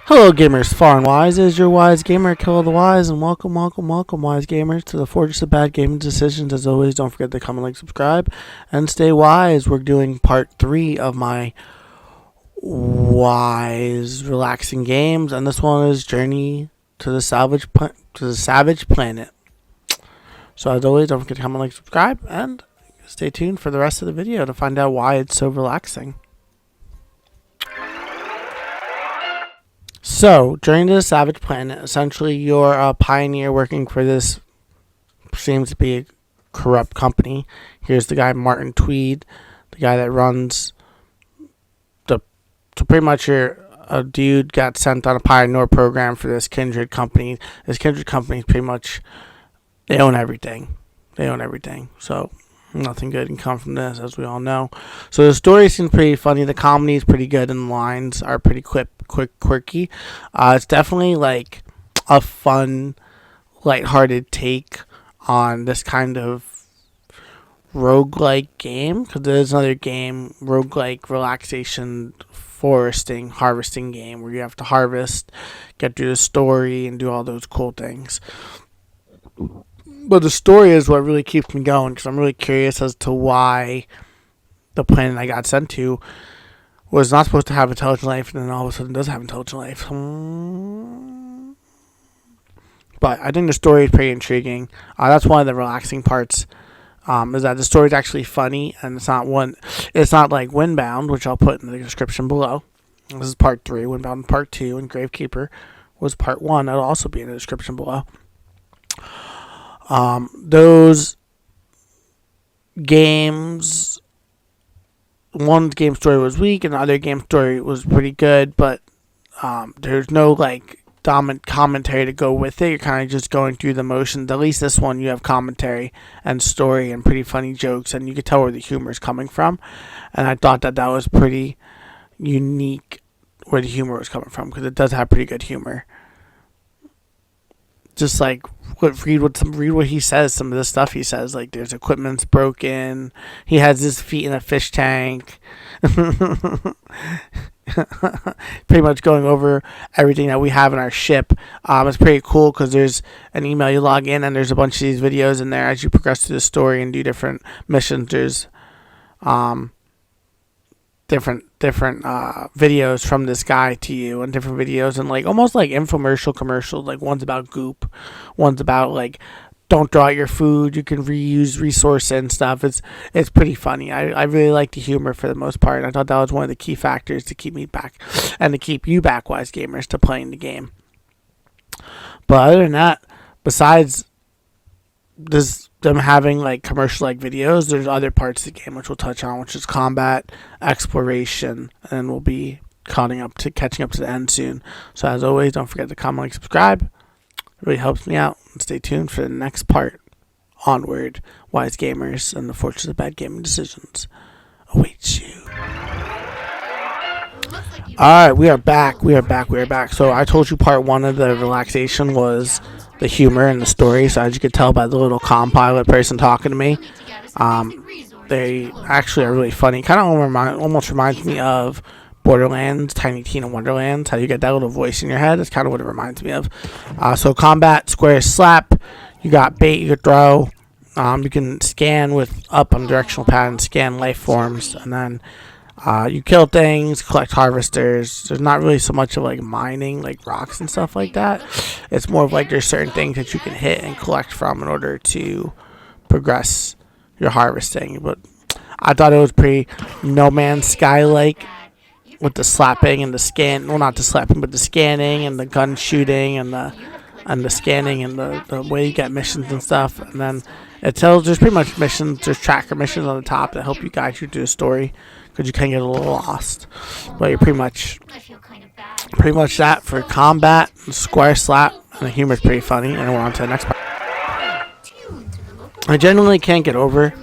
Hello gamers, far and wise. It is your wise gamer, Kill the Wise, and welcome, wise gamers, to the Fortress of Bad Gaming Decisions. As always, don't forget to comment, like, subscribe, and stay wise. We're doing part 3 of my wise, relaxing games, and this one is Journey to the Savage Planet. So as always, don't forget to comment, like, subscribe, and stay tuned for the rest of the video to find out why it's so relaxing. So, Journey to the Savage Planet, essentially you're a pioneer working for this, seems to be a corrupt company. Here's the guy, Martin Tweed, the guy that runs so pretty much you're a dude got sent on a pioneer program for this Kindred company. This Kindred company is pretty much, they own everything. So, nothing good can come from this, as we all know. So the story seems pretty funny. The comedy is pretty good, and the lines are pretty quick, quirky. It's definitely like a fun, lighthearted take on this kind of roguelike game. Because there's another game, roguelike relaxation, harvesting game, where you have to harvest, get through the story, and do all those cool things. But the story is what really keeps me going, because I'm really curious as to why the planet I got sent to was not supposed to have intelligent life, and then all of a sudden does have intelligent life. But I think the story is pretty intriguing. That's one of the relaxing parts, is that the story is actually funny, and it's not like Windbound, which I'll put in the description below. This is part 3. Windbound part 2, and Gravekeeper was part 1. That'll also be in the description below. Those games, one game story was weak and the other game story was pretty good, but there's no like dominant commentary to go with it. You're kind of just going through the motions. At least this one you have commentary and story and pretty funny jokes, and you can tell where the humor is coming from. And I thought that was pretty unique where the humor was coming from, because it does have pretty good humor. Just like read what he says. Some of the stuff he says, like there's equipment's broken. He has his feet in a fish tank. Pretty much going over everything that we have in our ship. It's pretty cool because there's an email you log in, and there's a bunch of these videos in there as you progress through the story and do different missions. There's different videos from this guy to you, and different videos, and like almost like infomercial commercials. Like one's about goop, one's about like don't throw out your food, you can reuse resources and stuff. It's pretty funny. I really like the humor for the most part. I thought that was one of the key factors to keep me back, and to keep you back, wise gamers, to playing the game. But other than that, besides them having like commercial like videos, there's other parts of the game which we'll touch on, which is combat, exploration, and we'll be catching up to the end soon. So as always, don't forget to comment, like, subscribe. It really helps me out, and stay tuned for the next part. Onward, wise gamers, and the Fortress of Bad Gaming Decisions awaits you. Alright, we are back. So I told you part 1 of the relaxation was the humor and the story. So as you could tell by the little Compilot person talking to me, they actually are really funny. Kind of almost reminds me of Borderlands, Tiny Tina Wonderlands. How you get that little voice in your head. That's kind of what it reminds me of. So combat, square, slap. You got bait, you can throw. You can scan with up on directional pad and scan life forms, and then you kill things, collect harvesters. There's not really so much of like mining, like rocks and stuff like that. It's more of like there's certain things that you can hit and collect from in order to progress your harvesting. But I thought it was pretty No Man's Sky like, with the slapping and the scan. Well, not the slapping, but the scanning and the gun shooting and the scanning and the way you get missions and stuff. And then it tells there's pretty much missions. There's tracker missions on the top that help you guide you through the story, because you can get a little lost. But you're pretty much that for combat, square, slap, and the humor's pretty funny. And we're on to the next part. I genuinely can't get over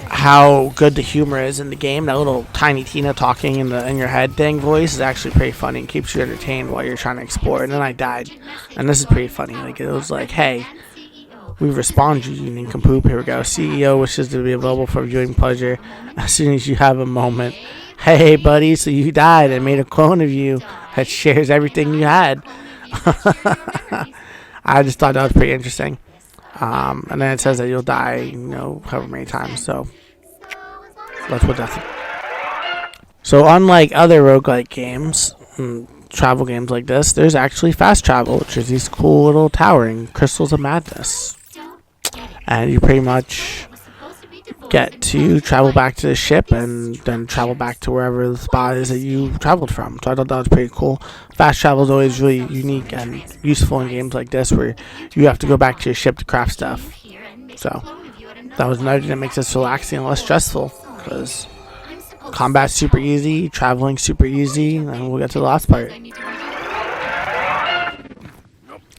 how good the humor is in the game. That little Tiny Tina talking in your head thing voice is actually pretty funny and keeps you entertained while you're trying to explore. And then I died, and this is pretty funny. Like it was like, hey, we respond you, you nincompoop. Here we go. CEO wishes to be available for viewing pleasure as soon as you have a moment. Hey, buddy, so you died and made a clone of you that shares everything you had. I just thought that was pretty interesting. And then it says that you'll die, however many times. So that's what that's. So unlike other roguelike games, travel games like this, there's actually fast travel, which is these cool little towering crystals of madness. And you pretty much get to travel back to the ship and then travel back to wherever the spot is that you traveled from. So I thought that was pretty cool. Fast travel is always really unique and useful in games like this where you have to go back to your ship to craft stuff. So that was another thing that makes this relaxing and less stressful, because combat's super easy, traveling super easy, and we'll get to the last part.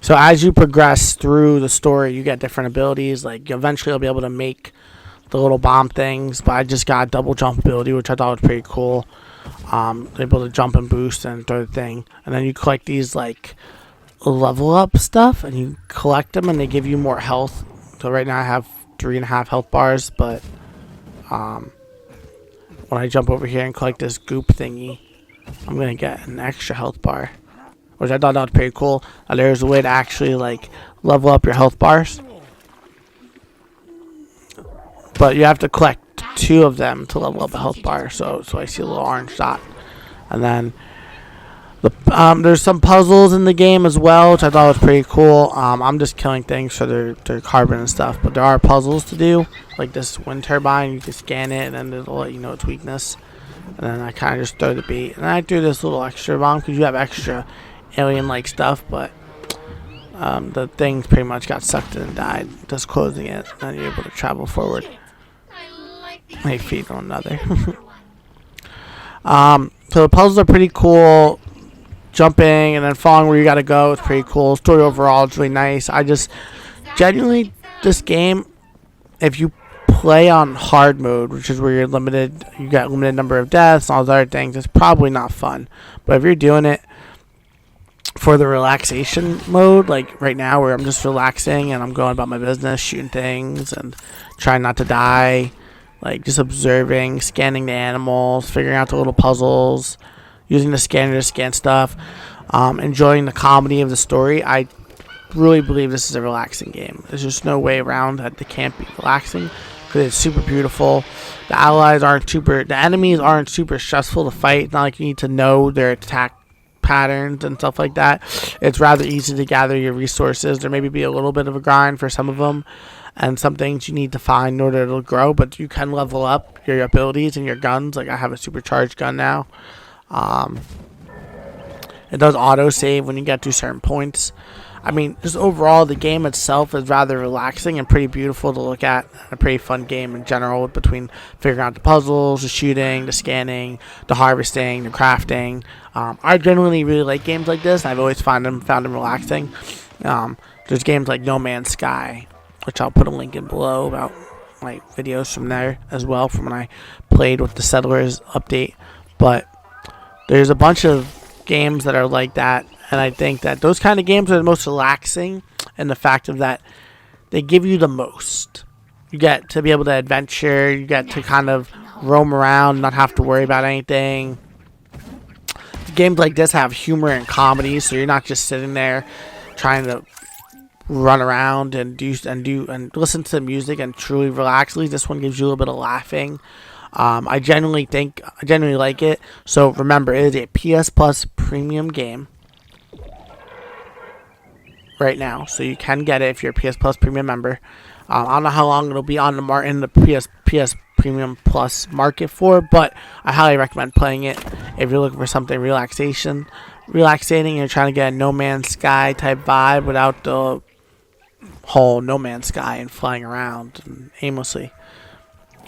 So as you progress through the story, you get different abilities. Like eventually you'll be able to make the little bomb things, but I just got double jump ability, which I thought was pretty cool. Able to jump and boost and throw the thing, and then you collect these like level up stuff, and you collect them, and they give you more health. So right now I have 3.5 health bars, but when I jump over here and collect this goop thingy, I'm gonna get an extra health bar, which I thought that was pretty cool. There's a way to actually like level up your health bars, but you have to collect 2 of them to level up a health bar. So I see a little orange dot, and then there's some puzzles in the game as well, which I thought was pretty cool. I'm just killing things for their carbon and stuff, but there are puzzles to do, like this wind turbine. You can scan it, and then it'll let you know its weakness. And then I kind of just throw the bait, and I threw this little extra bomb because you have extra alien-like stuff, but the thing pretty much got sucked in and died. Just closing it, and then you're able to travel forward. They feed on another. So the puzzles are pretty cool. Jumping and then falling where you gotta go is pretty cool. Story overall is really nice. I just genuinely, this game, if you play on hard mode, which is where you got limited number of deaths and all those other things, it's probably not fun. But if you're doing it for the relaxation mode, like right now where I'm just relaxing and I'm going about my business, shooting things and trying not to die, like just observing, scanning the animals, figuring out the little puzzles, using the scanner to scan stuff, enjoying the comedy of the story, I really believe this is a relaxing game. There's just no way around that it can't be relaxing, because it's super beautiful. The enemies aren't super stressful to fight. It's not like you need to know their attack patterns and stuff like that. It's rather easy to gather your resources. There may be a little bit of a grind for some of them, and some things you need to find in order to grow, but you can level up your abilities and your guns. Like I have a supercharged gun now. It does auto save when you get to certain points. I mean, just overall, the game itself is rather relaxing and pretty beautiful to look at. A pretty fun game in general, between figuring out the puzzles, the shooting, the scanning, the harvesting, the crafting. I generally really like games like this. I've always found them relaxing. There's games like No Man's Sky, which I'll put a link in below about my videos from there as well, from when I played with the Settlers update. But there's a bunch of games that are like that, and I think that those kind of games are the most relaxing, and the fact of that they give you the most. You get to be able to adventure, you get to kind of roam around, not have to worry about anything. Games like this have humor and comedy, so you're not just sitting there trying to run around and listen to the music and truly relax. At least this one gives you a little bit of laughing. I genuinely like it. So remember, it is a PS Plus premium game right now, so you can get it if you're a PS Plus premium member. I don't know how long it'll be on the in the PS Premium Plus market for, but I highly recommend playing it if you're looking for something relaxating and you're trying to get a No Man's Sky type vibe without the whole No Man's Sky and flying around and aimlessly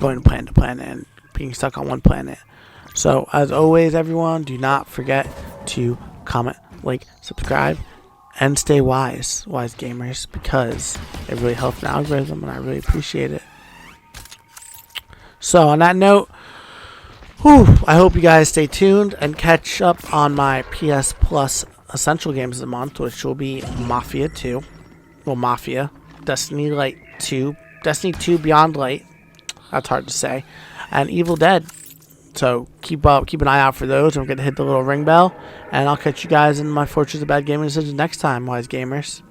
going from planet to planet and being stuck on one planet. So as always, everyone, do not forget to comment, like, subscribe, and stay wise gamers, because it really helps the algorithm and I really appreciate it. So on that note, I hope you guys stay tuned and catch up on my PS Plus Essential Games of the Month, which will be Mafia 2. Well, Mafia, Destiny Light 2, Destiny 2 Beyond Light, that's hard to say, and Evil Dead So keep an eye out for those. I'm gonna hit the little ring bell, and I'll catch you guys in my Fortress of Bad Gaming Decisions next time, wise gamers.